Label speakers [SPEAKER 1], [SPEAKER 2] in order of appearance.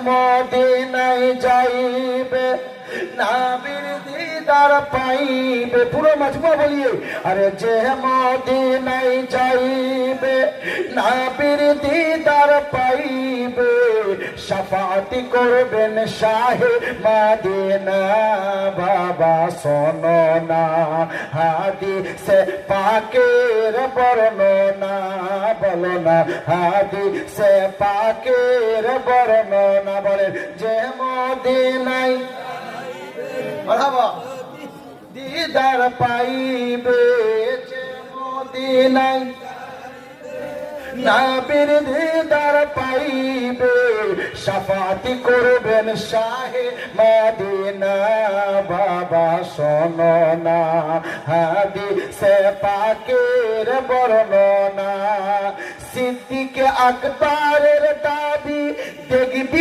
[SPEAKER 1] মদিনায় যাইবে নবীর দিদার পাইবে। পুরো মাজমুয়া বলিয়ে, আরে যে মদিনায় যাইবে নবীর দিদার পাইবে, শাফাআত করবেন শাহে মদিনা। বাবা শোনো না হাদিসে পাকের বর্ণনা, বলো না হাদিসে পাকের বর্ণনা। বলেন যে মদিনায় মারহাবা দিদার পাইবে, যে মদিনায় নবীর দিদার পাইবে, শাফাআত করবেন শাহে মদিনা। বাবা শোনো না হাদিসে পাকের বর্ণনা, সিদ্দিক আকবরের দাবি দেখবি